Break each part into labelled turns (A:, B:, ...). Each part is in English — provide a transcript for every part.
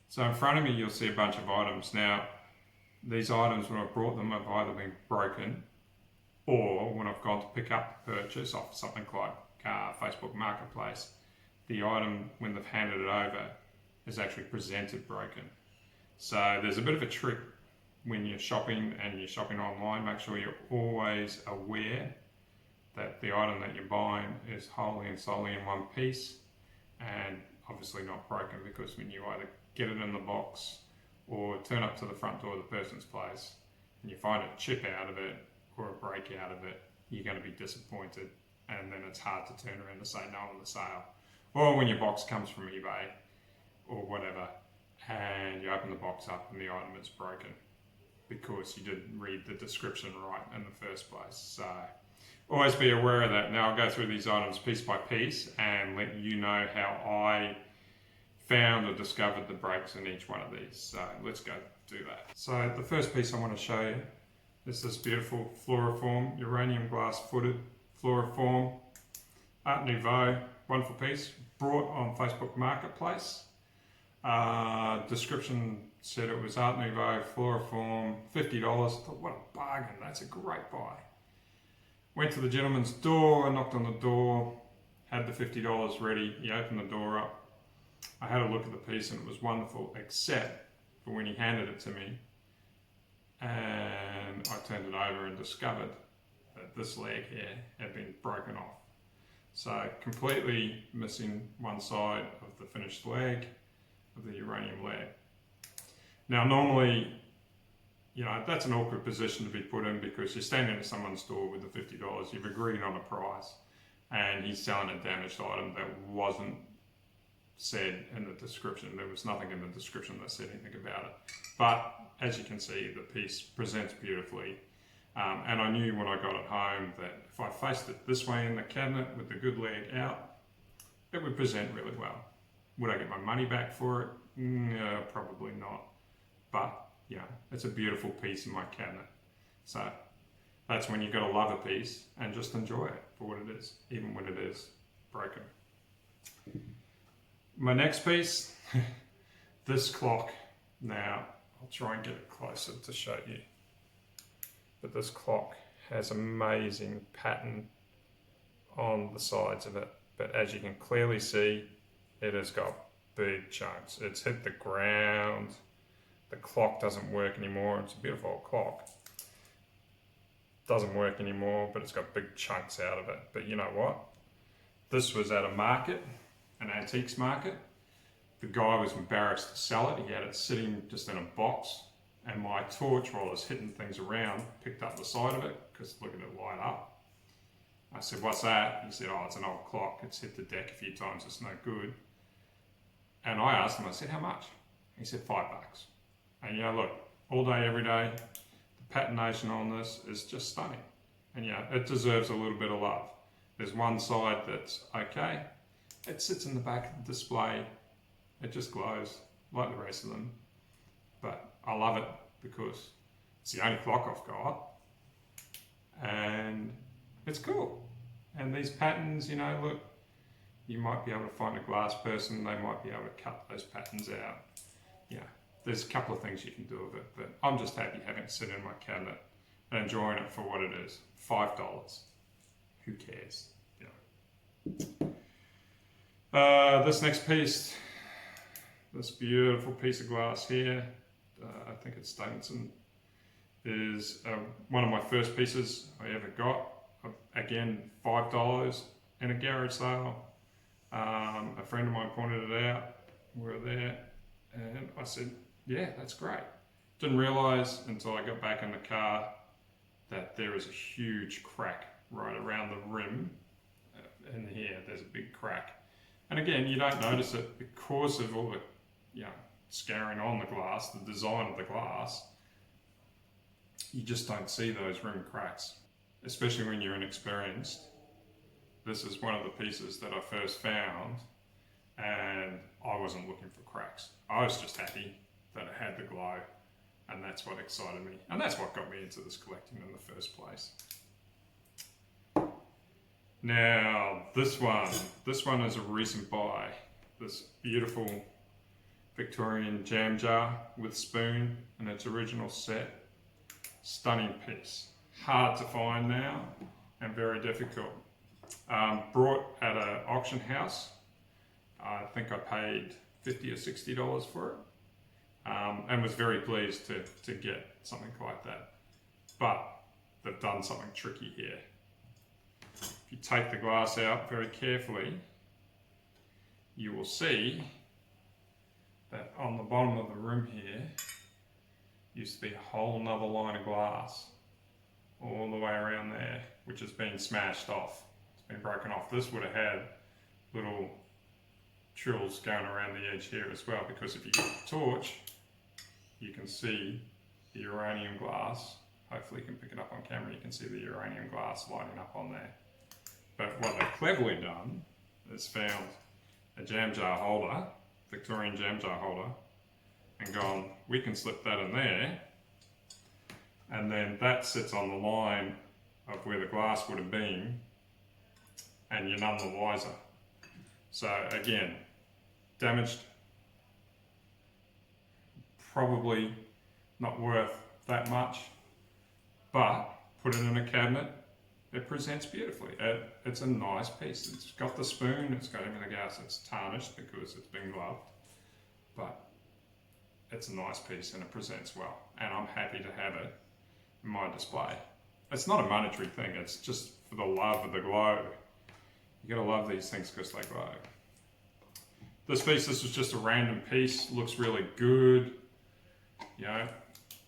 A: So in front of me you'll see a bunch of items. Now these items when I've brought them have either been broken or when I've gone to pick up the purchase off something like Facebook Marketplace, the item when they've handed it over is actually presented broken. So there's a bit of a trick when you're shopping and you're shopping online. Make sure you're always aware that the item that you're buying is wholly and solely in one piece and obviously not broken, because when you either get it in the box or turn up to the front door of the person's place and you find a chip out of it or a break out of it, you're going to be disappointed, and then it's hard to turn around and say no on the sale. Or when your box comes from eBay or whatever and you open the box up and the item is broken because you didn't read the description right in the first place. So always be aware of that. Now I'll go through these items piece by piece and let you know how I found or discovered the breaks in each one of these. So let's go do that. So the first piece I want to show you is this beautiful fluoroform, uranium glass footed fluoroform, Art Nouveau, wonderful piece, brought on Facebook Marketplace. Description said it was Art Nouveau fluoroform, $50. I thought, what a bargain, that's a great buy. Went to the gentleman's door, knocked on the door, had the $50 ready. He opened the door up. I had a look at the piece and it was wonderful, except for when he handed it to me and I turned it over and discovered that this leg here had been broken off. So completely missing one side of the finished leg of the uranium leg. Now normally, you know, that's an awkward position to be put in because you're standing at someone's door with the $50, you've agreed on a price, and he's selling a damaged item that wasn't said in the description. There was nothing in the description that said anything about it. But as you can see, the piece presents beautifully. And I knew when I got it home that if I faced it this way in the cabinet with the good leg out, it would present really well. Would I get my money back for it? No, probably not. But yeah, it's a beautiful piece in my cabinet. So that's when you've got to love a piece and just enjoy it for what it is, even when it is broken. My next piece, this clock. Now, I'll try and get it closer to show you. But this clock has amazing pattern on the sides of it. But as you can clearly see, it has got big chunks. It's hit the ground. The clock doesn't work anymore. It's a beautiful old clock. Doesn't work anymore, but it's got big chunks out of it. But you know what? This was at a market, an antiques market. The guy was embarrassed to sell it. He had it sitting just in a box, and my torch, while I was hitting things around, picked up the side of it because look at it light up. I said, "What's that?" He said, "Oh, it's an old clock. It's hit the deck a few times. It's no good." And I asked him, I said, "How much?" He said, $5. And you know, look, all day, every day, the patination on this is just stunning. And yeah, it deserves a little bit of love. There's one side that's okay. It sits in the back of the display. It just glows like the rest of them. But I love it because it's the only clock I've got. And it's cool. And these patterns, you know, look, you might be able to find a glass person, they might be able to cut those patterns out. Yeah, there's a couple of things you can do with it, but I'm just happy having it sit in my cabinet and enjoying it for what it is. $5. Who cares? You know. This next piece, this beautiful piece of glass here, I think it's Stevenson, is one of my first pieces I ever got. Again, $5 in a garage sale. A friend of mine pointed it out. We were there, and I said, "Yeah, that's great." Didn't realise until I got back in the car that there is a huge crack right around the rim. In here, there's a big crack, and again, you don't notice it because of all the, you know, scouring on the glass, the design of the glass. You just don't see those rim cracks, especially when you're inexperienced. This is one of the pieces that I first found, and I wasn't looking for cracks. I was just happy that it had the glow, and that's what excited me, and that's what got me into this collecting in the first place. Now this one is a recent buy. This beautiful Victorian jam jar with spoon in its original set. Stunning piece. Hard to find now and very difficult. Brought at an auction house. I think I paid $50 or $60 for it, and was very pleased to get something like that. But they've done something tricky here. If you take the glass out very carefully, you will see that on the bottom of the rim here used to be a whole nother line of glass all the way around there, which has been smashed off. It's been broken off. This would have had little trills going around the edge here as well, because if you get the torch, you can see the uranium glass. Hopefully you can pick it up on camera. You can see the uranium glass lighting up on there. But what they've cleverly done is found a jam jar holder, Victorian jam jar holder, and gone, we can slip that in there, and then that sits on the line of where the glass would have been, and you're none the wiser. So again, damaged, probably not worth that much, but put it in a cabinet, it presents beautifully. It's a nice piece. It's got the spoon, it's got everything else. It's tarnished because it's been gloved, but it's a nice piece and it presents well. And I'm happy to have it in my display. It's not a monetary thing, it's just for the love of the glow. You gotta love these things because they glow. This piece, this was just a random piece, looks really good, you know,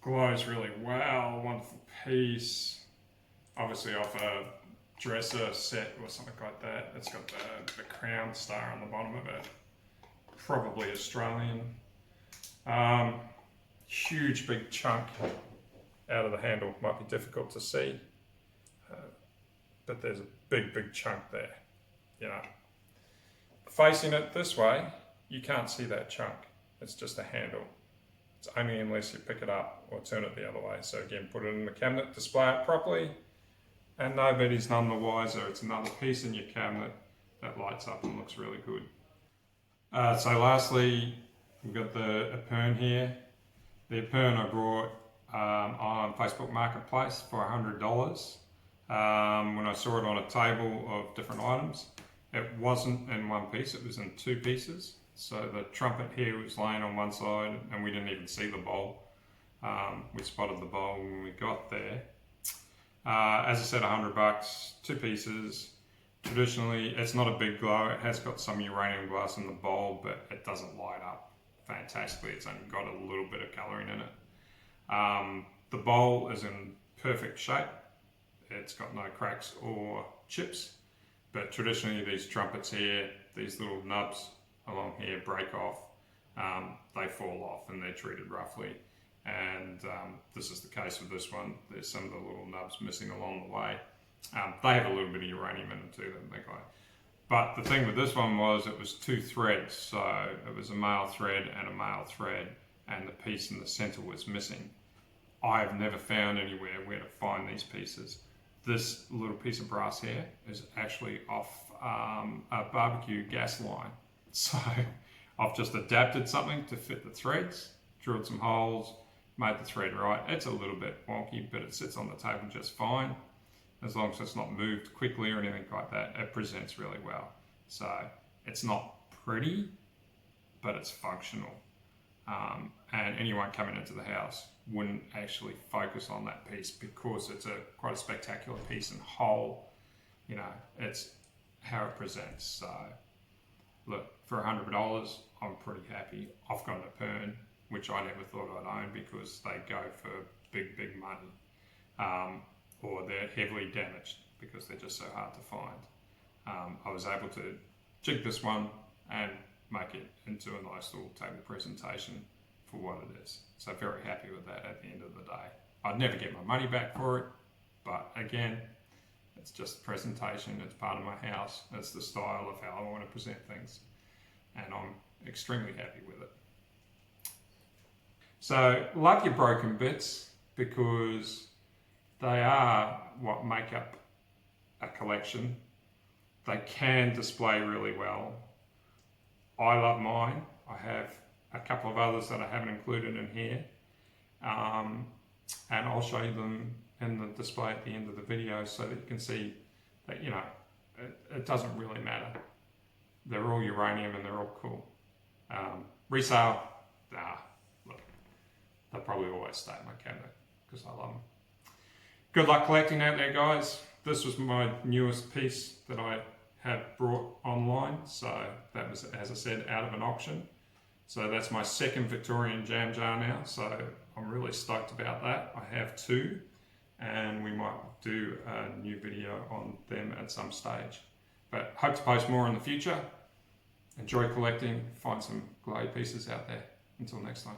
A: glows really well, wonderful piece. Obviously off a dresser set or something like that. It's got the crown star on the bottom of it. Probably Australian. Huge big chunk out of the handle. Might be difficult to see. But there's a big chunk there. You know. Facing it this way, you can't see that chunk. It's just a handle. It's only unless you pick it up or turn it the other way. So again, put it in the cabinet, display it properly, and nobody's none the wiser. It's another piece in your cabinet that lights up and looks really good. So lastly, we've got the Epern here. The Epern I brought on Facebook Marketplace for $100. When I saw it on a table of different items, it wasn't in one piece, it was in two pieces. So the trumpet here was laying on one side and we didn't even see the bowl. We spotted the bowl when we got there. As I said, $100, two pieces. Traditionally, it's not a big glow. It has got some uranium glass in the bowl, but it doesn't light up fantastically. It's only got a little bit of colouring in it. The bowl is in perfect shape. It's got no cracks or chips, but traditionally these trumpets here, these little nubs along here break off. They fall off and they're treated roughly. And this is the case with this one. There's some of the little nubs missing along the way. They have a little bit of uranium in them too, that they go. But the thing with this one was it was two threads, so it was a male thread and a male thread, and the piece in the center was missing. I've never found anywhere where to find these pieces. This little piece of brass here is actually off a barbecue gas line. So I've just adapted something to fit the threads, drilled some holes, made the thread right. It's a little bit wonky, but it sits on the table just fine. As long as it's not moved quickly or anything like that, it presents really well. So it's not pretty, but it's functional. And anyone coming into the house wouldn't actually focus on that piece because it's quite a spectacular piece and whole. You know, it's how it presents. So look, for $100, I'm pretty happy. I've got an Epern, which I never thought I'd own because they go for big money. Or they're heavily damaged because they're just so hard to find. I was able to jig this one and make it into a nice little table presentation for what it is. So very happy with that at the end of the day. I'd never get my money back for it, but again, it's just presentation, it's part of my house, it's the style of how I want to present things, and I'm extremely happy with it. So love your broken bits because they are what make up a collection. They can display really well. I love mine. I have a couple of others that I haven't included in here. And I'll show you them in the display at the end of the video so that you can see that, you know, it doesn't really matter. They're all uranium and they're all cool. Resale, look, they'll probably always stay in my cabinet because I love them. Good luck collecting out there, guys. This was my newest piece that I have brought online. So that was, as I said, out of an auction. So that's my second Victorian jam jar now. So I'm really stoked about that. I have two, and we might do a new video on them at some stage. But hope to post more in the future. Enjoy collecting, find some glade pieces out there. Until next time.